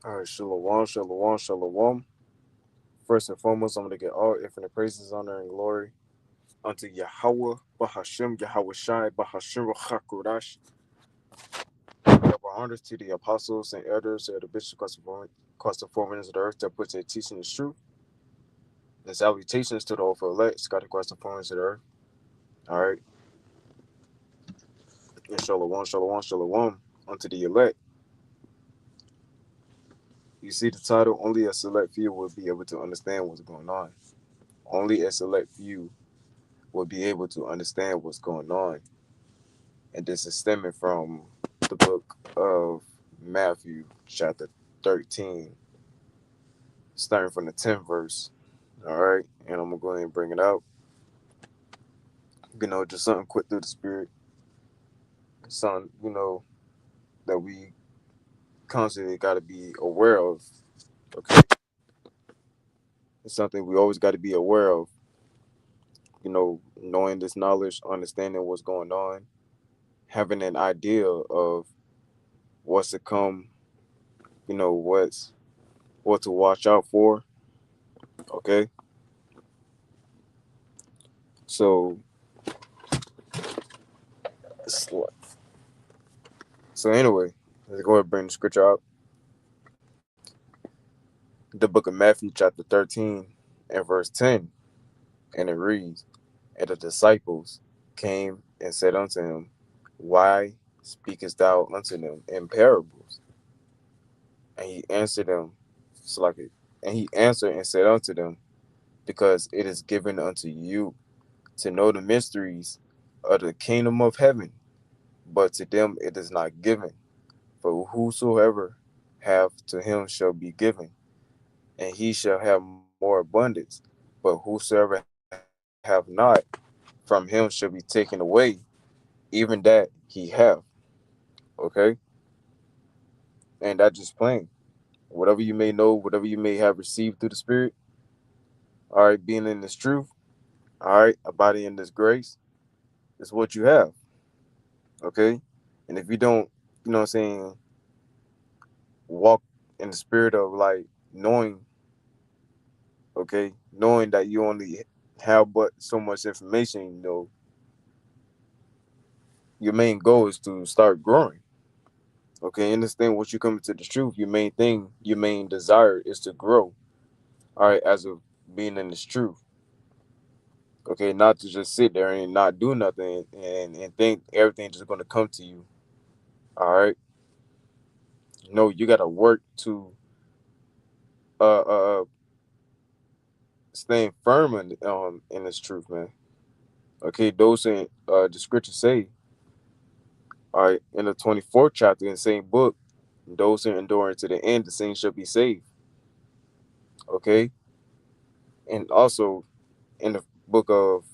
All right, shalom, shalom, shalom. First and foremost, I'm going to get all infinite praises, honor, and glory unto Yahweh, Bahashem, Yahweh Shai, Bahashem, Chakurash. Double honors to the apostles and elders of the bishop across the 4 minutes of the earth that puts their teaching is truth. And salutations to the overall elect, scattered across the 4 minutes of the earth. All right, and shalom, shalom, shalom unto the elect. You see the title, only a select few will be able to understand what's going on. Only a select few will be able to understand what's going on. And this is stemming from the book of Matthew, chapter 13, starting from the 10th verse. All right. And I'm going to go ahead and bring it out. Just something quick through the spirit. Something, that we constantly got to be aware of. Okay. It's something we always got to be aware of. Knowing this knowledge, understanding what's going on, having an idea of what's to come, what to watch out for. Okay. So So anyway, let's go ahead and bring the scripture out. The book of Matthew, chapter 13, and verse 10. And it reads, And the disciples came and said unto him, Why speakest thou unto them in parables? And he answered them, and he answered and said unto them, Because it is given unto you to know the mysteries of the kingdom of heaven, but to them it is not given. For whosoever hath, to him shall be given, and he shall have more abundance. But whosoever have not, from him shall be taken away, even that he have. Okay? And that just plain. Whatever you may know, whatever you may have received through the Spirit, all right, being in this truth, all right, abiding in this grace, is what you have. Okay? And if you don't, you know what I'm saying, walk in the spirit of like knowing, okay, knowing that you only have but so much information, your main goal is to start growing. Okay, understand what you come into the truth. Your main thing, your main desire is to grow. All right, as of being in this truth. Okay, not to just sit there and not do nothing and think everything's just gonna come to you. All right. No, you gotta work to uh staying firm in this truth, man. Okay, those in the scriptures say, all right, in the 24th chapter in the same book, those who endure to the end, the same shall be saved. Okay, and also in the book of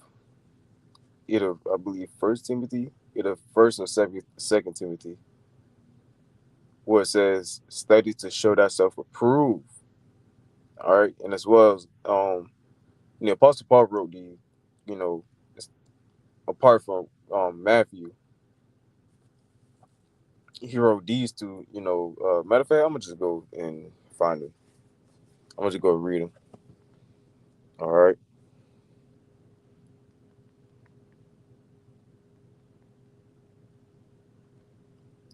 either I believe First Timothy, either First or Second Timothy, where it says, "Study to show thyself approved." All right, and as well as the Apostle Paul wrote you know, apart from Matthew, he wrote these two. Matter of fact, I'm gonna just go and find them. I'm gonna just go read them. All right.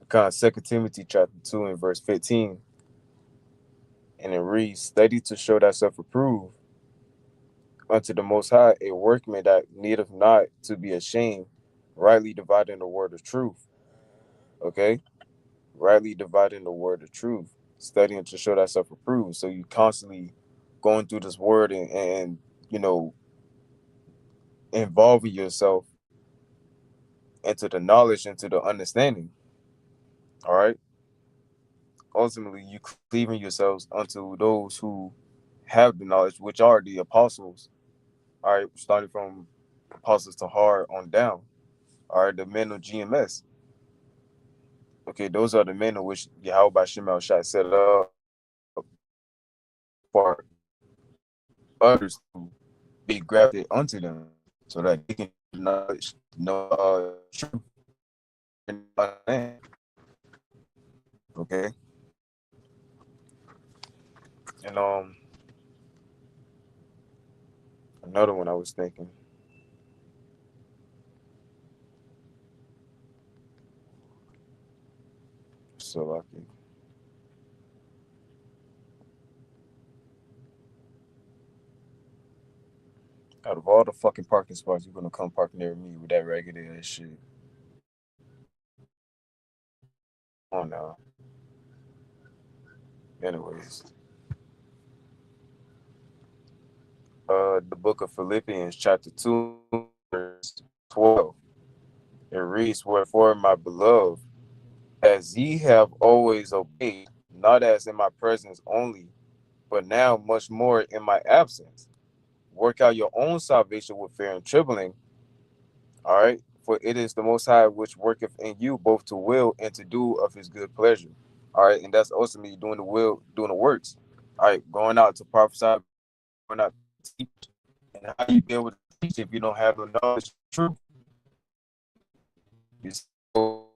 God, Second Timothy chapter 2 and verse 15, and it reads, "Study to show thyself approved unto the Most High, a workman that needeth not to be ashamed, rightly dividing the word of truth." Okay, rightly dividing the word of truth, studying to show thyself approved. So you constantly going through this word and you know involving yourself into the knowledge, into the understanding. All right. Ultimately, you cleaving yourselves unto those who have the knowledge, which are the apostles. All right, starting from apostles to hard on down. All right, the men of GMS. Okay, those are the men in which Yahweh Shemel Shai set up for others to be grafted unto them so that they can knowledge, know truth and understand. Okay, And another one I was thinking. So lucky. Out of all the fucking parking spots, you're gonna come park near me with that raggedy ass shit. Oh no. Anyways, the book of Philippians, chapter 2, verse 12. It reads, "Wherefore, my beloved, as ye have always obeyed, not as in my presence only, but now much more in my absence, work out your own salvation with fear and trembling." All right. For it is the Most High which worketh in you both to will and to do of his good pleasure. All right. And that's ultimately doing the will, doing the works. All right. Going out to prophesy, going out to teach. And how you be able to teach if you don't have the knowledge of truth? You still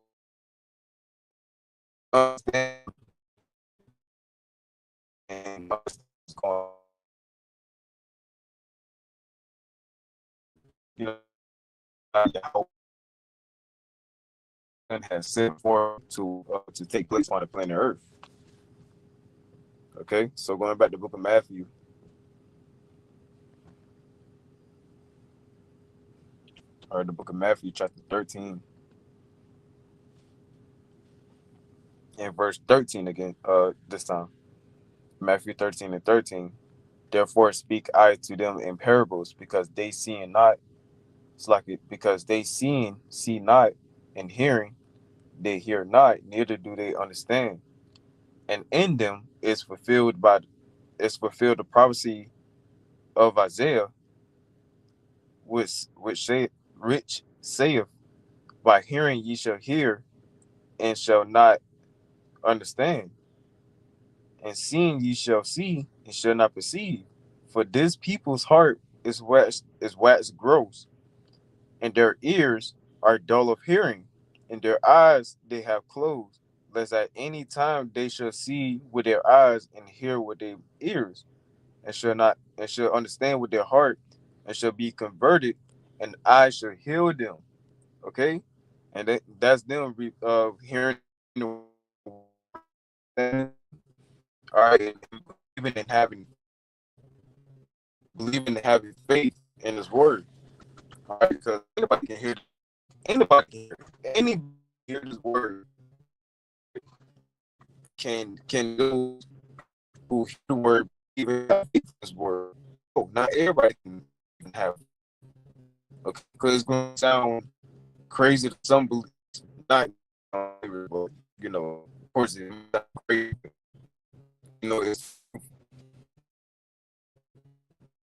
understand and understand what's going on. You know, how God has set forth to take place on the planet Earth. Okay. So going back to the book of Matthew, or the book of Matthew, chapter 13, and verse 13 again, this time. Matthew 13 and 13. Therefore speak I to them in parables, because they seeing not, it's like it, because they seeing see not, and hearing they hear not, neither do they understand. And in them is fulfilled the prophecy of Isaiah, which saith, by hearing ye shall hear and shall not understand, and seeing ye shall see and shall not perceive. For this people's heart is waxed gross, and their ears are dull of hearing, and their eyes they have closed, lest at any time they shall see with their eyes and hear with their ears, and shall understand with their heart, and shall be converted, and I shall heal them. Okay, and that's them hearing the all right, and believing and having faith in His word. All right, because anybody can hear His word. Can those who hear the word even have faith in His word? Oh, not everybody can even have. Okay, because it's going to sound crazy to some beliefs, not but of course it's not crazy. It's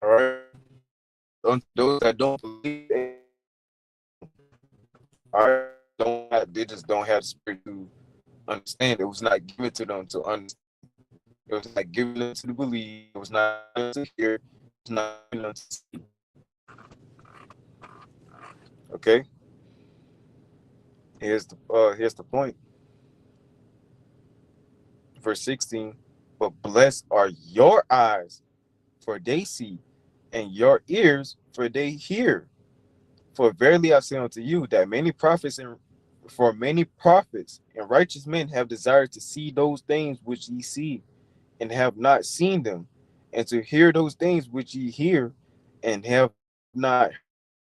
all right. Those that don't believe, all right, they just don't have the spirit to understand. It was not given to them to understand. It was not given them to believe. It was not given to hear. It was not given them to see. Okay. Here's the point. Verse 16. But blessed are your eyes, for they see, and your ears, for they hear. For verily I say unto you that many prophets and righteous men have desired to see those things which ye see, and have not seen them, and to hear those things which ye hear, and have not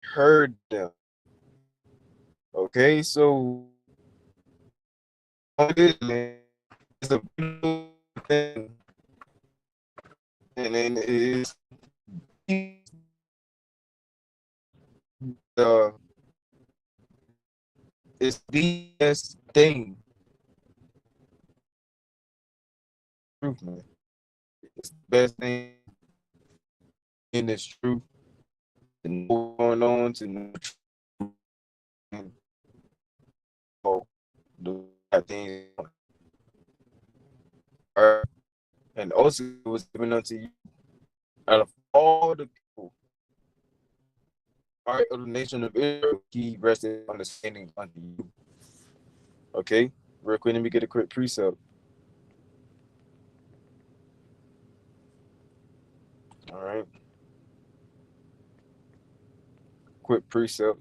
heard them. Okay, so it is, man. It's a beautiful thing, and then it is the it's the best thing, truth, man. It's the best thing in this truth. To know what's going on, to know the things, and also it was given unto you out of all the people, all right, of the nation of Israel, he rested understanding unto you. Okay, real quick, let me get a quick precept. All right. Quick precept.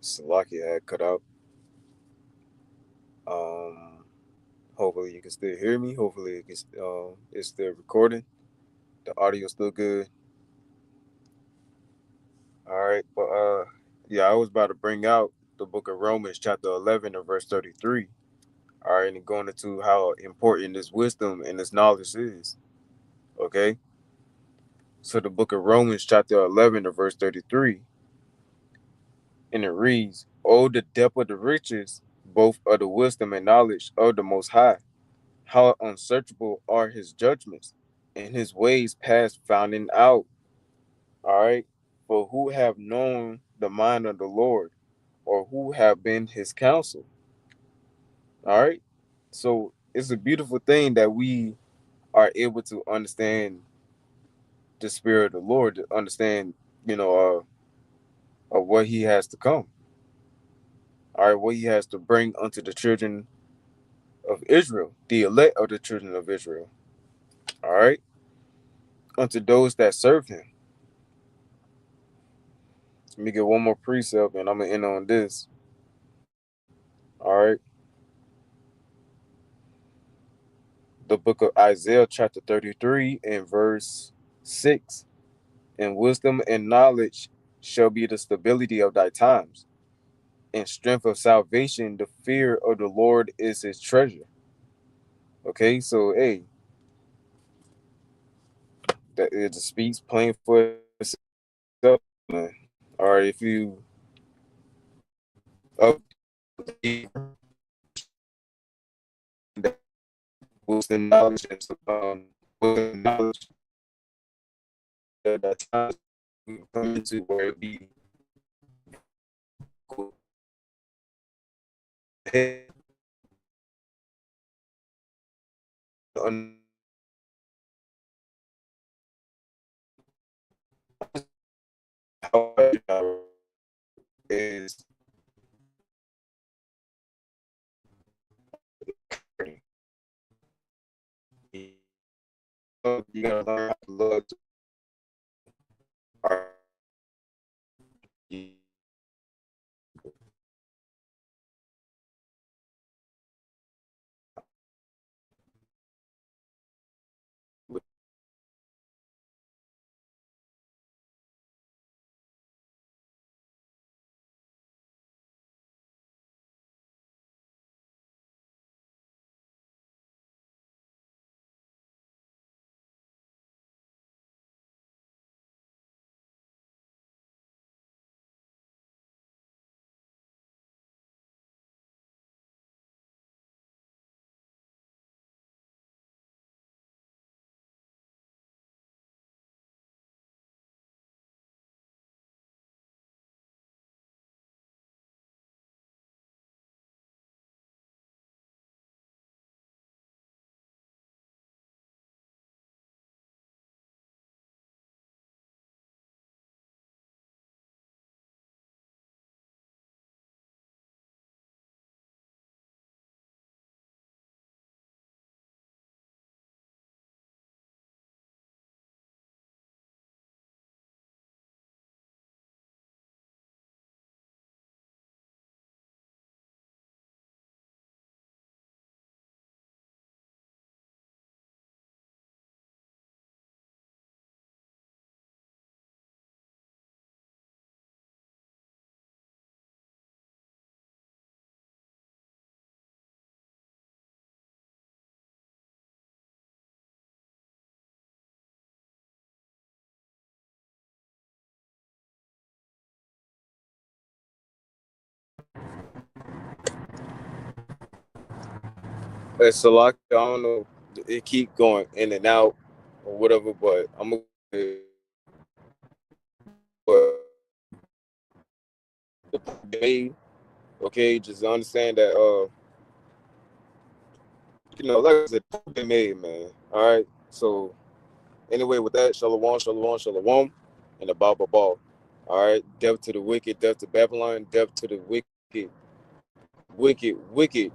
Salaki had cut out. Um, hopefully you can still hear me. Hopefully it's still recording. The audio still good. All right, but yeah, I was about to bring out the book of Romans, chapter 11 and verse 33. All right, and going into how important this wisdom and this knowledge is. Okay, so the book of Romans, chapter 11 and verse 33, and it reads, "Oh, the depth of the riches, both of the wisdom and knowledge of the Most High! How unsearchable are His judgments, and His ways past finding out." All right, for who have known the mind of the Lord, or who have been His counsel? All right, so it's a beautiful thing that we are able to understand the spirit of the Lord, to understand, you know, of what He has to come. All right, what He has to bring unto the children of Israel, the elect of the children of Israel. All right, unto those that serve Him. Let me get one more precept, and I'm gonna end on this. All right, the book of Isaiah, chapter 33, and verse 6. And wisdom and knowledge shall be the stability of thy times, and strength of salvation, the fear of the Lord is his treasure. Okay, so hey, that it speaks plain for itself, man. All right, if you up that wisdom knowledge and wisdom knowledge that times we come into where it be is you gotta learn how to love It's a lot. I don't know. It keep going in and out or whatever, but I'm gonna but the point they made. Okay, just understand that like I said, the point they made, man. All right. So anyway, with that, shalom, shalom, shalom, and the ball, ball. All right, death to the wicked, death to Babylon, death to the wicked, wicked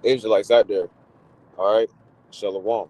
Israelites out there. All right, shalom.